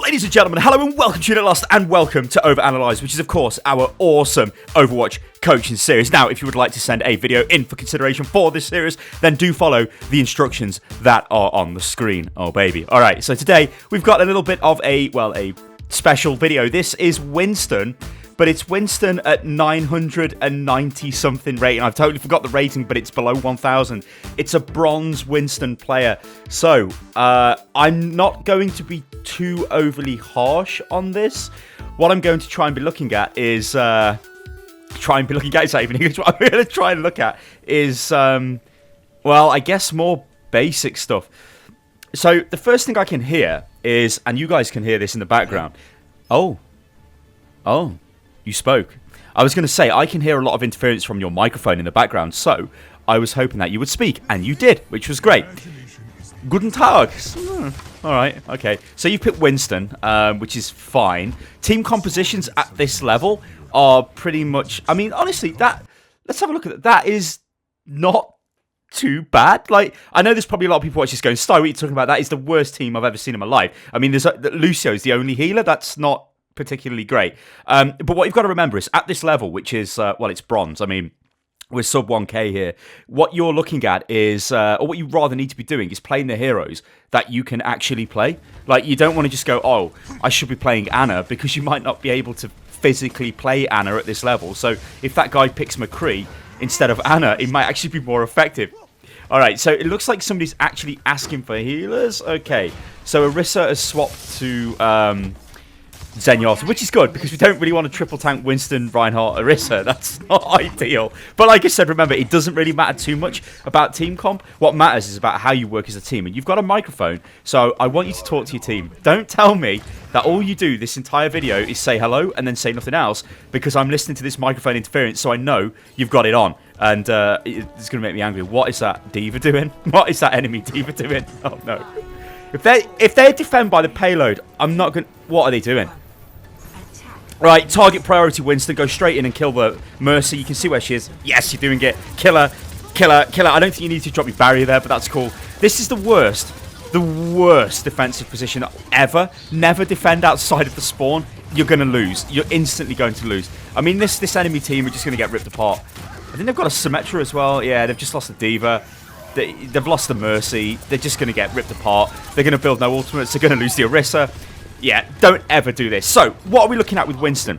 Ladies and gentlemen, hello and welcome to Unit Lost and welcome to OverAnalyzed, which is of course our awesome Overwatch coaching series. Now, if you would like to send a video in for consideration for this series, then do follow the instructions that are on the screen. Oh baby. Alright, so today we've got a little bit of a special video. This is Winston, but it's Winston at 990 something rating. I've totally forgot the rating, but it's below 1000. It's a bronze Winston player. So, I'm not going to be too overly harsh on this. What I'm going to try and be looking at is, is that even English? What I'm going to try and look at is, well, I guess more basic stuff. So, the first thing I can hear is, and you guys can hear this in the background. Oh. You spoke. I was going to say, I can hear a lot of interference from your microphone in the background, so I was hoping that you would speak, and you did, which was great. Guten Tag. Alright, okay. So you picked Winston, which is fine. Team compositions at this level are pretty much... I mean, honestly, let's have a look at that. That is not too bad. Like, I know there's probably a lot of people watching this going, Sty, what are you talking about? That is the worst team I've ever seen in my life. I mean, Lucio's the only healer. That's not particularly great. But what you've got to remember is at this level, which is, well, it's bronze. I mean, we're sub 1k here. What you're looking at is, or what you rather need to be doing is playing the heroes that you can actually play. Like, you don't want to just go, oh, I should be playing Ana, because you might not be able to physically play Ana at this level. So if that guy picks McCree instead of Ana, it might actually be more effective. Alright, so it looks like somebody's actually asking for healers. Okay, so Orisa has swapped to Zenyatta, which is good, because we don't really want to triple tank Winston, Reinhardt, Orisa. That's not ideal. But like I said, remember, it doesn't really matter too much about team comp. What matters is about how you work as a team. And you've got a microphone, so I want you to talk to your team. Don't tell me that all you do this entire video is say hello and then say nothing else, because I'm listening to this microphone interference, so I know you've got it on. And it's going to make me angry. What is that D.Va doing? What is that enemy D.Va doing? Oh, no. If they defend by the payload, I'm not going to... What are they doing? Right, target priority Winston. Go straight in and kill the Mercy. You can see where she is. Yes, you're doing it. Kill her. Kill her. Kill her. I don't think you need to drop your barrier there, but that's cool. This is the worst defensive position ever. Never defend outside of the spawn. You're going to lose. You're instantly going to lose. I mean, this enemy team are just going to get ripped apart. I think they've got a Symmetra as well. Yeah, they've just lost the D.Va. They've lost the Mercy. They're just going to get ripped apart. They're going to build no ultimates. They're going to lose the Orisa. Yeah, don't ever do this. So, what are we looking at with Winston?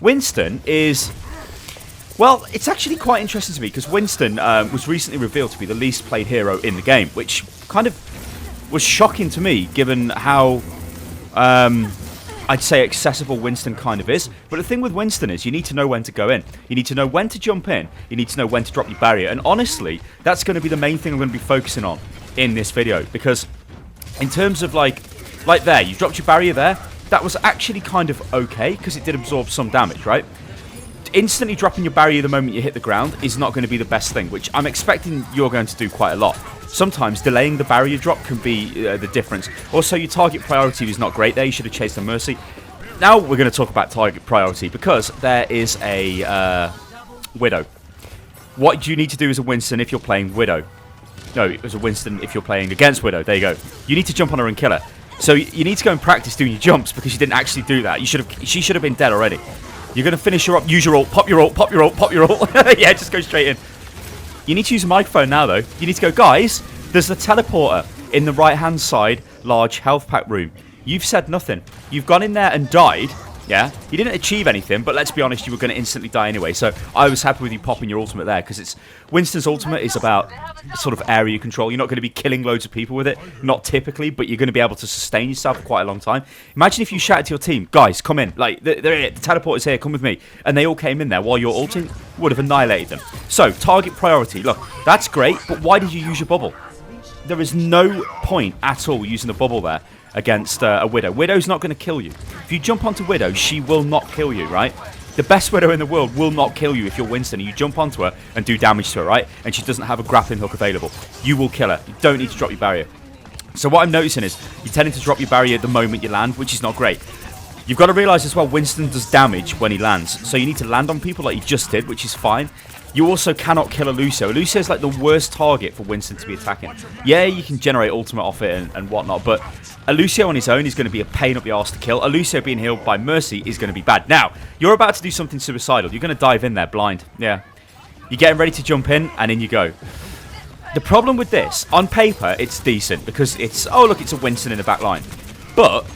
Winston is... Well, it's actually quite interesting to me, because Winston was recently revealed to be the least played hero in the game, which kind of was shocking to me, given how, I'd say, accessible Winston kind of is. But the thing with Winston is you need to know when to go in. You need to know when to jump in. You need to know when to drop your barrier. And honestly, that's going to be the main thing I'm going to be focusing on in this video, because in terms of, like there, you dropped your barrier there. That was actually kind of okay, because it did absorb some damage, right? Instantly dropping your barrier the moment you hit the ground is not going to be the best thing, which I'm expecting you're going to do quite a lot. Sometimes delaying the barrier drop can be the difference. Also, your target priority is not great there. You should have chased the Mercy. Now we're going to talk about target priority, because there is a Widow. What do you need to do as a Winston if you're playing Widow? No, as a Winston if you're playing against Widow. There you go. You need to jump on her and kill her. So you need to go and practice doing your jumps, because you didn't actually do that. She should have been dead already. You're going to finish her up. Use your ult. Pop your ult. Pop your ult. Pop your ult. Yeah, just go straight in. You need to use a microphone now, though. You need to go, guys, there's a teleporter in the right-hand side large health pack room. You've said nothing. You've gone in there and died. Yeah, you didn't achieve anything, but let's be honest, you were going to instantly die anyway. So I was happy with you popping your ultimate there, because Winston's ultimate is about sort of area control. You're not going to be killing loads of people with it, not typically, but you're going to be able to sustain yourself for quite a long time. Imagine if you shouted to your team, guys, come in, like the teleporter's here, come with me, and they all came in there while you're ulting, would have annihilated them. So target priority, look, that's great, but why did you use your bubble? There is no point at all using the bubble there against a Widow. Widow's not going to kill you. If you jump onto Widow, she will not kill you, right? The best Widow in the world will not kill you if you're Winston and you jump onto her and do damage to her, right? And she doesn't have a grappling hook available. You will kill her. You don't need to drop your barrier. So what I'm noticing is you're tending to drop your barrier the moment you land, which is not great. You've got to realise as well, Winston does damage when he lands. So you need to land on people like you just did, which is fine. You also cannot kill a Lucio. Lucio is like the worst target for Winston to be attacking. Yeah, you can generate ultimate off it and whatnot, but a Lucio on his own is going to be a pain up the arse to kill. A Lucio being healed by Mercy is going to be bad. Now, you're about to do something suicidal. You're going to dive in there blind. Yeah. You're getting ready to jump in, and in you go. The problem with this, on paper, it's decent because it's, oh, look, it's a Winston in the back line. But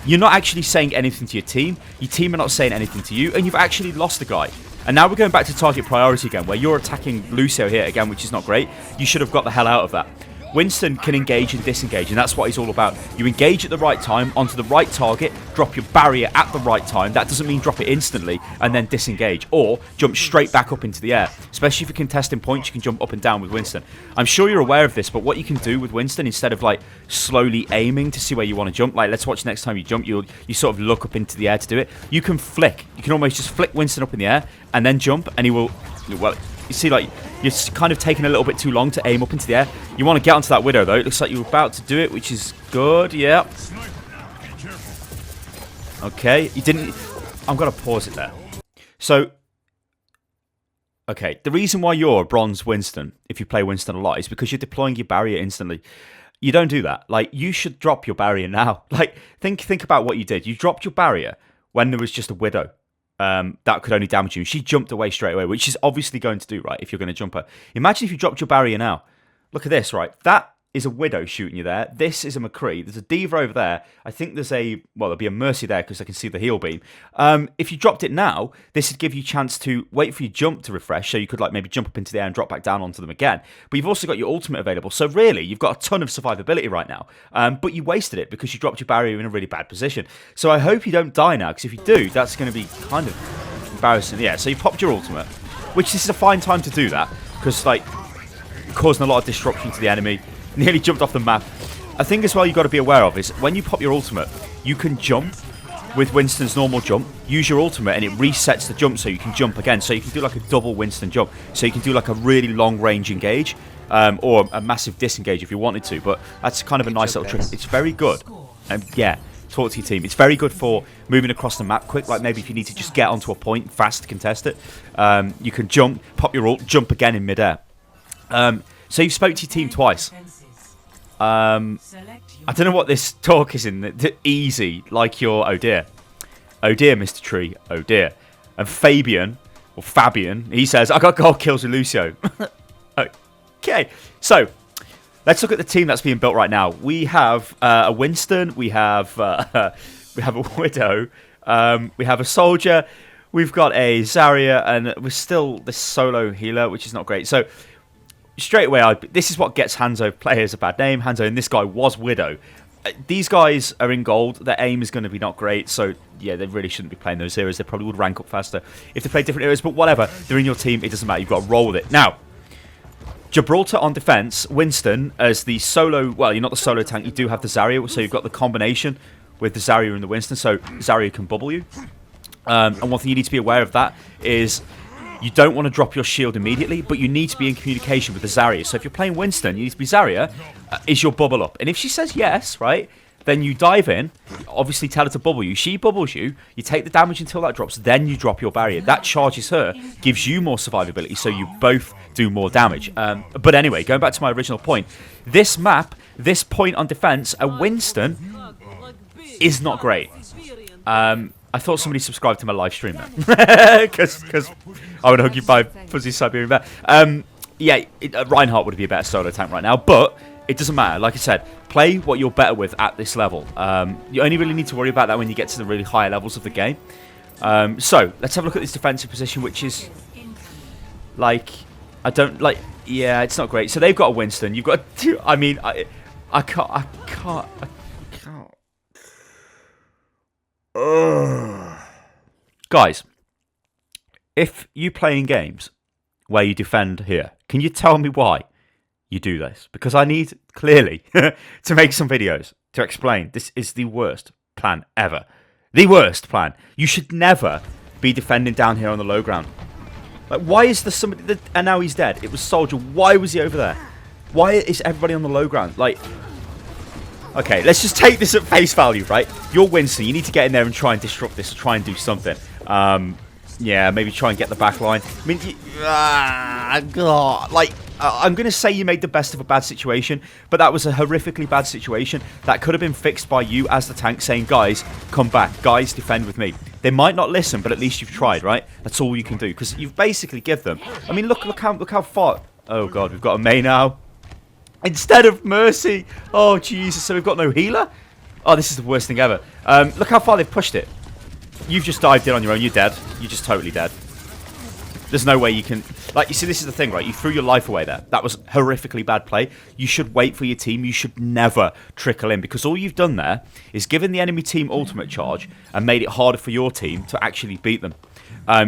you're not actually saying anything to your team. Your team are not saying anything to you, and you've actually lost the guy. And now we're going back to target priority again, where you're attacking Lucio here again, which is not great. You should have got the hell out of that. Winston can engage and disengage, and that's what he's all about. You engage at the right time, onto the right target, drop your barrier at the right time. That doesn't mean drop it instantly and then disengage, or jump straight back up into the air. Especially if you're contesting points, you can jump up and down with Winston. I'm sure you're aware of this, but what you can do with Winston, instead of like slowly aiming to see where you want to jump, like let's watch next time you jump, you sort of look up into the air to do it. You can flick. You can almost just flick Winston up in the air and then jump, and he will, well, you see, like, you're kind of taking a little bit too long to aim up into the air. You want to get onto that Widow, though. It looks like you're about to do it, which is good. Yeah. Okay. You didn't... I'm going to pause it there. So, okay. The reason why you're a bronze Winston, if you play Winston a lot, is because you're deploying your barrier instantly. You don't do that. Like, you should drop your barrier now. Like, think about what you did. You dropped your barrier when there was just a Widow. That could only damage you. She jumped away straight away, which is obviously going to do, right, if you're going to jump her. Imagine if you dropped your barrier now. Look at this, right? That is a Widow shooting you there. This is a McCree. There's a Diva over there. I think there's a, well, there'll be a Mercy there because I can see the heal beam. If you dropped it now, this would give you a chance to wait for your jump to refresh, so you could like maybe jump up into the air and drop back down onto them again. But you've also got your ultimate available, so really, you've got a ton of survivability right now. But you wasted it because you dropped your barrier in a really bad position. So I hope you don't die now, because if you do, that's going to be kind of embarrassing. Yeah, so you popped your ultimate, which this is a fine time to do that, because like, causing a lot of disruption to the enemy. Nearly jumped off the map. A thing as well you've got to be aware of is when you pop your ultimate, you can jump with Winston's normal jump, use your ultimate, and it resets the jump so you can jump again. So you can do like a double Winston jump. So you can do like a really long range engage, or a massive disengage if you wanted to. But that's kind of a nice little trick. It's very good. And yeah, talk to your team. It's very good for moving across the map quick. Like maybe if you need to just get onto a point fast to contest it, you can jump, pop your ult, jump again in midair. So you've spoke to your team twice. I don't know what this talk is in. Easy, like your, oh dear, Mr. Tree, oh dear. And Fabian, or Fabian, he says, I got gold kills with Lucio. Okay, so let's look at the team that's being built right now. We have a Winston, we have a Widow, we have a Soldier, we've got a Zarya, and we're still this solo healer, which is not great. So straight away, this is what gets Hanzo players a bad name. Hanzo, and this guy was Widow. These guys are in gold. Their aim is going to be not great, so yeah, they really shouldn't be playing those heroes. They probably would rank up faster if they played different heroes, but whatever. They're in your team. It doesn't matter. You've got to roll with it. Now, Gibraltar on defense. Winston as the solo... Well, you're not the solo tank. You do have the Zarya, so you've got the combination with the Zarya and the Winston, so Zarya can bubble you. And one thing you need to be aware of that is... You don't want to drop your shield immediately, but you need to be in communication with the Zarya. So if you're playing Winston, you need to be Zarya, is your bubble up? And if she says yes, right, then you dive in, obviously tell her to bubble you. She bubbles you, you take the damage until that drops, then you drop your barrier. That charges her, gives you more survivability, so you both do more damage. But anyway, going back to my original point, this map, this point on defense, a Winston is not great. I thought somebody subscribed to my live stream then. Because I would hug you by fuzzy Siberian bear. Yeah, Reinhardt would be a better solo tank right now, but it doesn't matter. Like I said, play what you're better with at this level. You only really need to worry about that when you get to the really higher levels of the game. So, let's have a look at this defensive position, which is, like, I don't, like, yeah, it's not great. So they've got a Winston. You've got two, I mean, I can't. Guys, if you play in games where you defend here, can you tell me why you do this? Because I need, clearly, to make some videos to explain this is the worst plan ever. The worst plan. You should never be defending down here on the low ground. Like, why is there somebody that, and now he's dead? It was Soldier. Why was he over there? Why is everybody on the low ground? Like, okay, let's just take this at face value, right? You're Winston. You need to get in there and try and disrupt this, try and do something. Yeah, maybe try and get the back line. I mean, God, like, I'm going to say you made the best of a bad situation, but that was a horrifically bad situation that could have been fixed by you as the tank saying, guys, come back. Guys, defend with me. They might not listen, but at least you've tried, right? That's all you can do, because you've basically give them. I mean, look how far. Oh, God, we've got a May now. Instead of Mercy. Oh, Jesus, so we've got no healer? Oh, this is the worst thing ever. Look how far they've pushed it. You've just dived in on your own. You're dead. You're just totally dead. There's no way you can... Like, you see, this is the thing, right? You threw your life away there. That was horrifically bad play. You should wait for your team. You should never trickle in, because all you've done there is given the enemy team ultimate charge and made it harder for your team to actually beat them.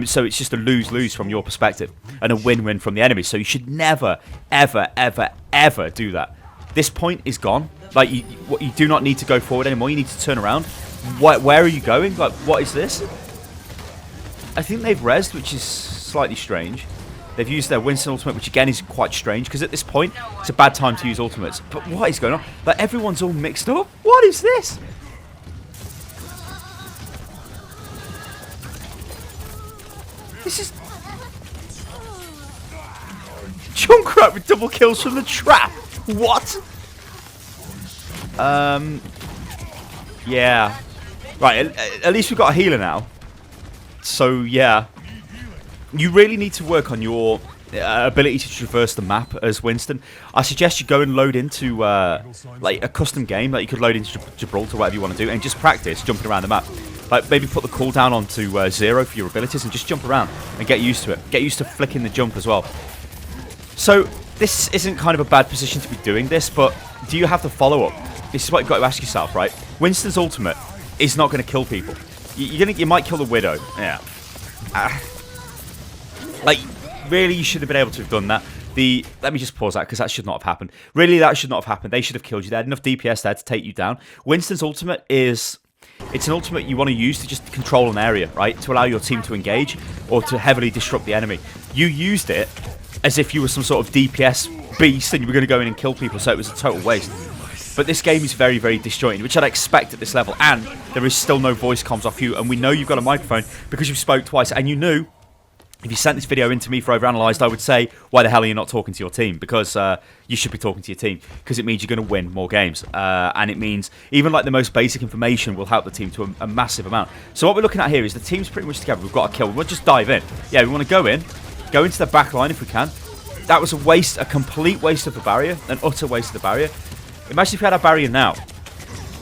So it's just a lose-lose from your perspective and a win-win from the enemy. So you should never, ever, ever, ever do that. This point is gone. Like, you do not need to go forward anymore. You need to turn around. Where are you going? Like, what is this? I think they've rezzed, which is slightly strange. They've used their Winston ultimate, which again is quite strange, because at this point, it's a bad time to use ultimates. But what is going on? Like, everyone's all mixed up. What is this? This is... Junkrat with double kills from the trap. What? Yeah. Right, at least we've got a healer now. So, yeah. You really need to work on your ability to traverse the map as Winston. I suggest you go and load into, like, a custom game. Like, you could load into Gibraltar, whatever you want to do, and just practice jumping around the map. Like, maybe put the cooldown onto 0 for your abilities and just jump around and get used to it. Get used to flicking the jump as well. So, this isn't kind of a bad position to be doing this, but do you have the follow-up? This is what you've got to ask yourself, right? Winston's ultimate is not going to kill people. You might kill the Widow. Yeah. Like, really, you should have been able to have done that. Let me just pause that, because that should not have happened. Really, that should not have happened. They should have killed you. They had enough DPS there to take you down. Winston's ultimate is... It's an ultimate you want to use to just control an area, right? To allow your team to engage or to heavily disrupt the enemy. You used it as if you were some sort of DPS beast and you were going to go in and kill people, so it was a total waste. But this game is very, very disjointed, which I'd expect at this level. And there is still no voice comms off you. And we know you've got a microphone because you spoke twice. And you knew, if you sent this video in to me for OverAnalyzed, I would say, why the hell are you not talking to your team? Because you should be talking to your team. Because it means you're going to win more games. And it means even like the most basic information will help the team to a massive amount. So what we're looking at here is the team's pretty much together. We've got a kill. We'll just dive in. Yeah, we want to go into the back line if we can. That was a waste, a complete waste of the barrier. An utter waste of the barrier. Imagine if we had our barrier now.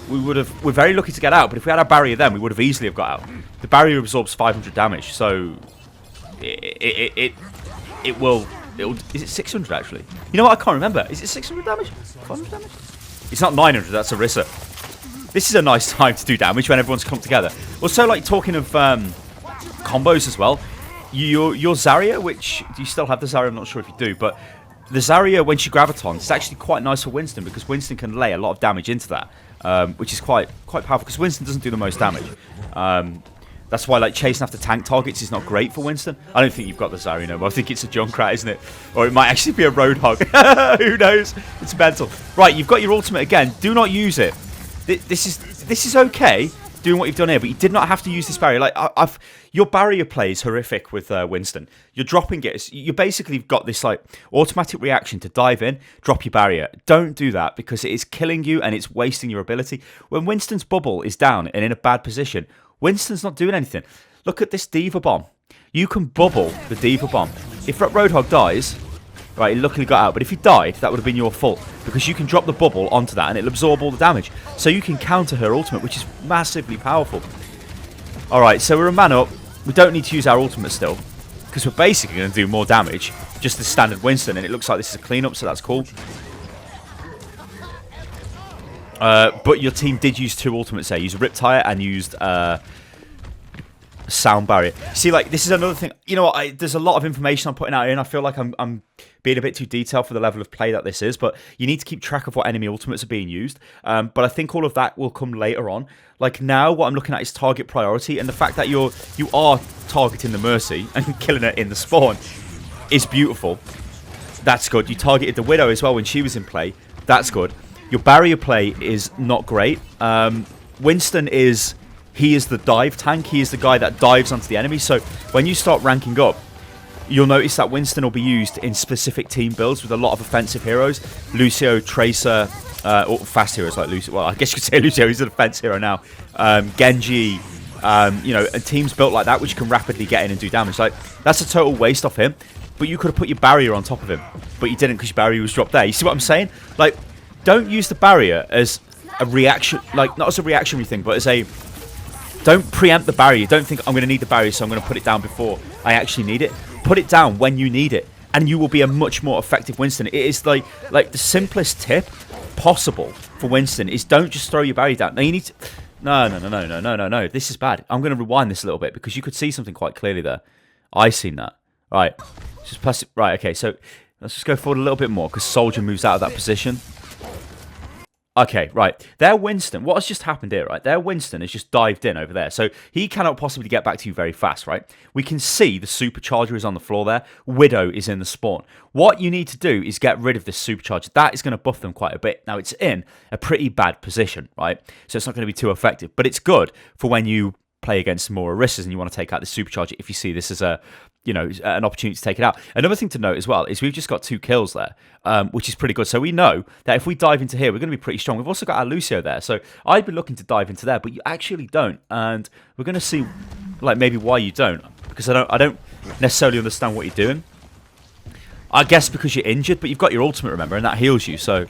We're very lucky to get out, but if we had our barrier then, we would have easily have got out. The barrier absorbs 500 damage, so it will. Is it 600 actually? You know what? I can't remember. Is it 600 damage? 500 damage? It's not 900. That's Orisa. This is a nice time to do damage when everyone's come together. Also, like talking of combos as well. Your Zarya, which do you still have the Zarya? I'm not sure if you do, but the Zarya, when she gravitons, it's actually quite nice for Winston because Winston can lay a lot of damage into that, which is quite powerful because Winston doesn't do the most damage. That's why like chasing after tank targets is not great for Winston. I don't think you've got the Zarya no more. I think it's a Junkrat, isn't it? Or it might actually be a Roadhog. Who knows? It's mental. Right, you've got your ultimate again. Do not use it. This is okay, doing what you've done here, but you did not have to use this barrier. Like your barrier play is horrific with Winston. You're dropping it. You basically got this like automatic reaction to dive in, drop your barrier. Don't do that because it is killing you and it's wasting your ability. When Winston's bubble is down and in a bad position, Winston's not doing anything. Look at this Diva Bomb. You can bubble the Diva Bomb. If Roadhog dies, right, he luckily got out, but if he died, that would have been your fault because you can drop the bubble onto that and it'll absorb all the damage. So you can counter her ultimate, which is massively powerful. Alright, so we're a man up. We don't need to use our ultimate still because we're basically going to do more damage, just as standard Winston, and it looks like this is a cleanup, so that's cool. But your team did use two ultimates there. Used Riptire and used Sound Barrier. See, like, this is another thing. You know what? There's a lot of information I'm putting out here, and I feel like I'm being a bit too detailed for the level of play that this is. But you need to keep track of what enemy ultimates are being used. But I think all of that will come later on. Like, now, what I'm looking at is target priority, and the fact that you are targeting the Mercy and killing it in the spawn is beautiful. That's good. You targeted the Widow as well when she was in play. That's good. Your barrier play is not great. Winston is he is the dive tank. He is the guy that dives onto the enemy. So when you start ranking up, you'll notice that Winston will be used in specific team builds with a lot of offensive heroes. Lucio, Tracer, or fast heroes like Lucio. Well, I guess you could say Lucio, he's a defense hero now. Genji, you know, and teams built like that, which can rapidly get in and do damage. Like, that's a total waste off him. But you could have put your barrier on top of him. But you didn't because your barrier was dropped there. You see what I'm saying? Like, don't use the barrier as a reaction, like, not as a reactionary thing, but as a... Don't preempt the barrier. Don't think, I'm going to need the barrier, so I'm going to put it down before I actually need it. Put it down when you need it, and you will be a much more effective Winston. It is like the simplest tip possible for Winston is don't just throw your barrier down. Now you need to... No. This is bad. I'm going to rewind this a little bit because you could see something quite clearly there. I seen that. Right. Just press it. Right, okay, so let's just go forward a little bit more because Soldier moves out of that position. Okay, right. There, Winston. What has just happened here, right? There, Winston has just dived in over there. So he cannot possibly get back to you very fast, right? We can see the supercharger is on the floor there. Widow is in the spawn. What you need to do is get rid of this supercharger. That is going to buff them quite a bit. Now, it's in a pretty bad position, right? So it's not going to be too effective. But it's good for when you play against more Arisas and you want to take out the supercharger if you see this as a... you know, an opportunity to take it out. Another thing to note as well is we've just got 2 kills there, which is pretty good. So we know that if we dive into here, we're going to be pretty strong. We've also got our Lucio there. So I'd be looking to dive into there, but you actually don't. And we're going to see, like, maybe why you don't. Because I don't necessarily understand what you're doing. I guess because you're injured, but you've got your ultimate, remember, and that heals you. So,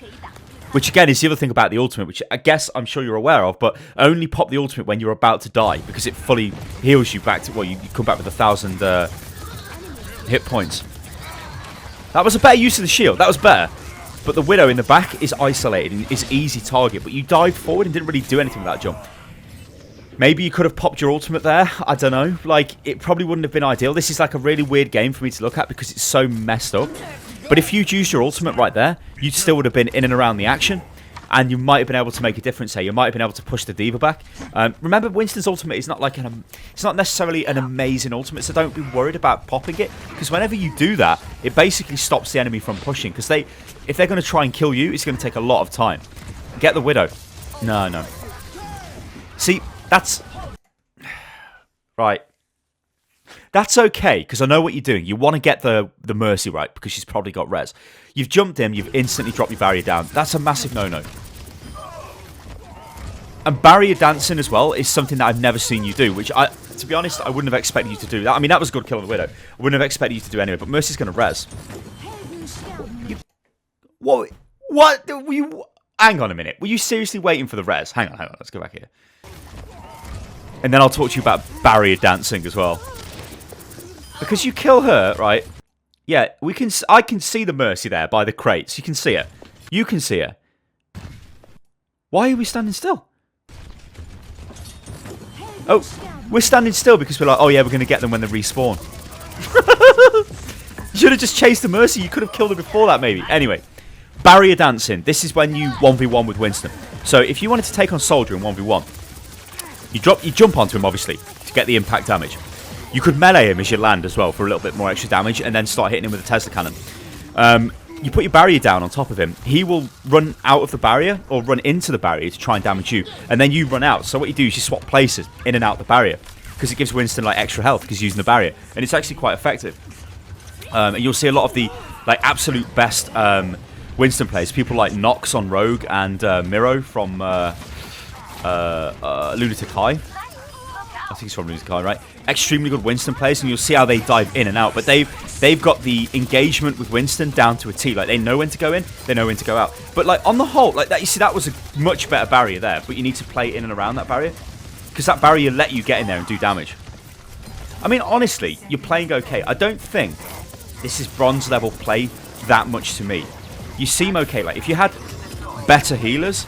which again is the other thing about the ultimate, which I guess I'm sure you're aware of, but only pop the ultimate when you're about to die because it fully heals you back to, well, you come back with 1,000... hit points. That was a better use of the shield. That was better. But the Widow in the back is isolated and is easy target. But you dived forward and didn't really do anything with that jump. Maybe you could have popped your ultimate there. I don't know. Like, it probably wouldn't have been ideal. This is like a really weird game for me to look at because it's so messed up. But if you'd used your ultimate right there, you still would have been in and around the action. And you might have been able to make a difference here. You might have been able to push the D.Va back. Remember, Winston's ultimate is not like it's not necessarily an amazing ultimate, so don't be worried about popping it. Because whenever you do that, it basically stops the enemy from pushing. Because if they're going to try and kill you, it's going to take a lot of time. Get the Widow. No. See, that's... Right. That's okay, because I know what you're doing. You want to get the Mercy right, because she's probably got res. You've jumped in, you've instantly dropped your barrier down. That's a massive no-no. And barrier dancing as well is something that I've never seen you do, which, to be honest, I wouldn't have expected you to do. I mean, that was a good kill on the Widow. I wouldn't have expected you to do anyway, but Mercy's going to res. What? Were you... Hang on a minute. Were you seriously waiting for the res? Hang on. Let's go back here. And then I'll talk to you about barrier dancing as well. Because you kill her, right? Yeah, I can see the Mercy there by the crates. You can see her. You can see her. Why are we standing still? Oh, we're standing still because we're like, oh yeah, we're going to get them when they respawn. You should have just chased the Mercy. You could have killed her before that, maybe. Anyway, barrier dancing. This is when you 1v1 with Winston. So if you wanted to take on Soldier in 1v1, you jump onto him, obviously, to get the impact damage. You could melee him as you land as well for a little bit more extra damage and then start hitting him with a Tesla cannon. You put your barrier down on top of him. He will run out of the barrier or run into the barrier to try and damage you. And then you run out. So what you do is you swap places in and out the barrier. Because it gives Winston like extra health because he's using the barrier. And it's actually quite effective. And you'll see a lot of the like absolute best Winston players. People like Nox on Rogue and Miro from Lunatic High. I think he's from Lunatic High, right? Extremely good Winston players, and you'll see how they dive in and out. But they've got the engagement with Winston down to a T. Like, they know when to go in, they know when to go out. But, like, on the whole, like that, you see, that was a much better barrier there. But you need to play in and around that barrier. Because that barrier let you get in there and do damage. I mean, honestly, you're playing okay. I don't think this is bronze level play that much to me. You seem okay. Like, if you had better healers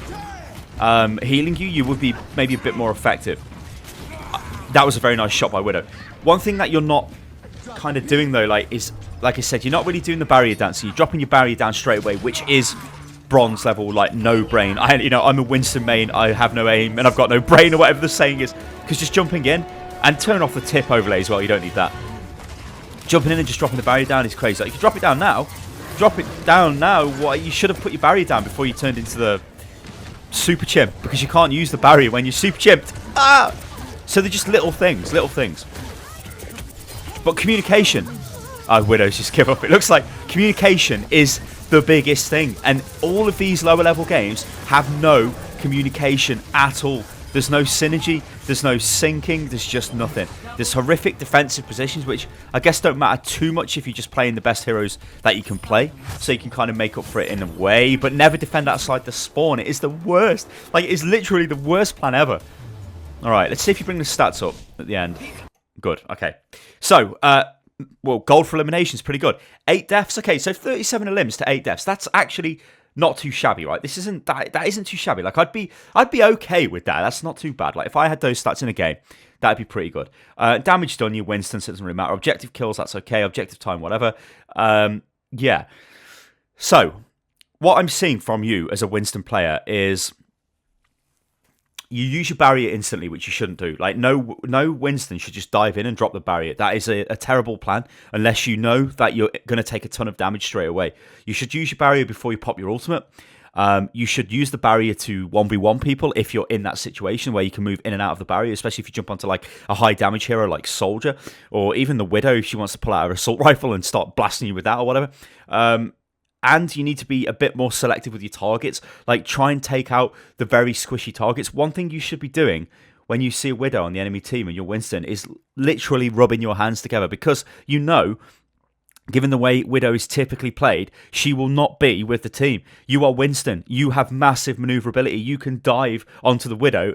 healing you, you would be maybe a bit more effective. That was a very nice shot by Widow. One thing that you're not kind of doing, though, like, is, like I said, you're not really doing the barrier dance. So you're dropping your barrier down straight away, which is bronze level, like, no brain. I'm a Winston main, I have no aim, and I've got no brain, or whatever the saying is. Because just jumping in, and turn off the tip overlay as well, you don't need that. Jumping in and just dropping the barrier down is crazy. Like, if you drop it down now, you should have put your barrier down before you turned into the super chimp, because you can't use the barrier when you're super chimped. Ah! So they're just little things, But communication. Oh, Widow's just give up. It looks like communication is the biggest thing. And all of these lower level games have no communication at all. There's no synergy, there's no syncing, there's just nothing. There's horrific defensive positions, which I guess don't matter too much if you're just playing the best heroes that you can play. So you can kind of make up for it in a way, but never defend outside the spawn. It is the worst. Like, it's literally the worst plan ever. Alright, let's see if you bring the stats up at the end. Good, okay. So, well, gold for elimination is pretty good. 8 deaths, okay, so 37 elims to 8 deaths. That's actually not too shabby, right? This isn't that isn't too shabby. Like, I'd be okay with that. That's not too bad. Like, if I had those stats in a game, that'd be pretty good. Damage done, you Winston, so it doesn't really matter. Objective kills, that's okay. Objective time, whatever. Yeah. So, what I'm seeing from you as a Winston player is you use your barrier instantly, which you shouldn't do. Like, no Winston should just dive in and drop the barrier. That is a terrible plan, unless you know that you're going to take a ton of damage straight away. You should use your barrier before you pop your ultimate. You should use the barrier to 1v1 people if you're in that situation where you can move in and out of the barrier, especially if you jump onto like a high damage hero like Soldier, or even the Widow if she wants to pull out her assault rifle and start blasting you with that or whatever. And you need to be a bit more selective with your targets. Like, try and take out the very squishy targets. One thing you should be doing when you see a Widow on the enemy team and you're Winston is literally rubbing your hands together, because you know, given the way Widow is typically played, she will not be with the team. You are Winston. You have massive maneuverability. You can dive onto the Widow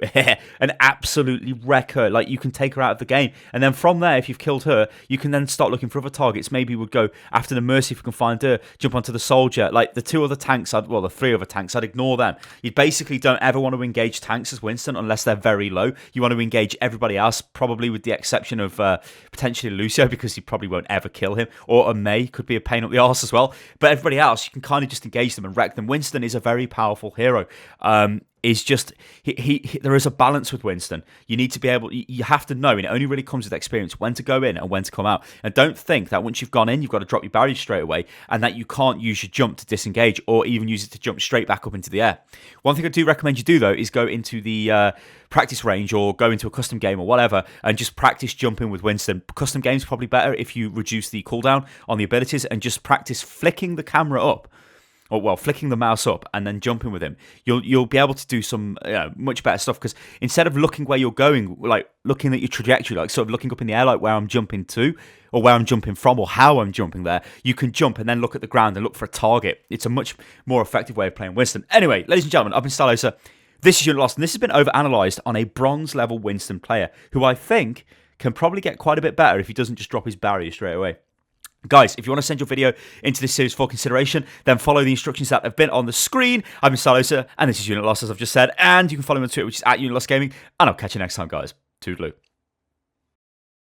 and absolutely wreck her. Like, you can take her out of the game. And then from there, if you've killed her, you can then start looking for other targets. Maybe you would go after the Mercy if you can find her, jump onto the Soldier. Like, the 2 other tanks, the 3 other tanks, I'd ignore them. You basically don't ever want to engage tanks as Winston unless they're very low. You want to engage everybody else, probably with the exception of potentially Lucio, because you probably won't ever kill him, or a May could be a pain up the arse as well. But everybody else, you can kind of just engage them and wreck them. Winston is a very powerful hero. Is just he there is a balance with Winston. You need to be able, you have to know, and it only really comes with experience, when to go in and when to come out. And don't think that once you've gone in, you've got to drop your barrier straight away, and that you can't use your jump to disengage, or even use it to jump straight back up into the air. One thing I do recommend you do, though, is go into the practice range or go into a custom game or whatever and just practice jumping with Winston. Custom games are probably better if you reduce the cooldown on the abilities and just practice flicking the camera up, or well, flicking the mouse up and then jumping with him. You'll be able to do some much better stuff, because instead of looking where you're going, like looking at your trajectory, like sort of looking up in the air, like where I'm jumping to or where I'm jumping from or how I'm jumping there, you can jump and then look at the ground and look for a target. It's a much more effective way of playing Winston. Anyway, ladies and gentlemen, I've been Stylosa. This is Unit Lost, and this has been overanalyzed on a bronze level Winston player who I think can probably get quite a bit better if he doesn't just drop his barrier straight away. Guys, if you want to send your video into this series for consideration, then follow the instructions that have been on the screen. I've been Stylosa, and this is Unit Lost, as I've just said, and you can follow me on Twitter, which is @UnitLostGaming, and I'll catch you next time, guys. Toodaloo.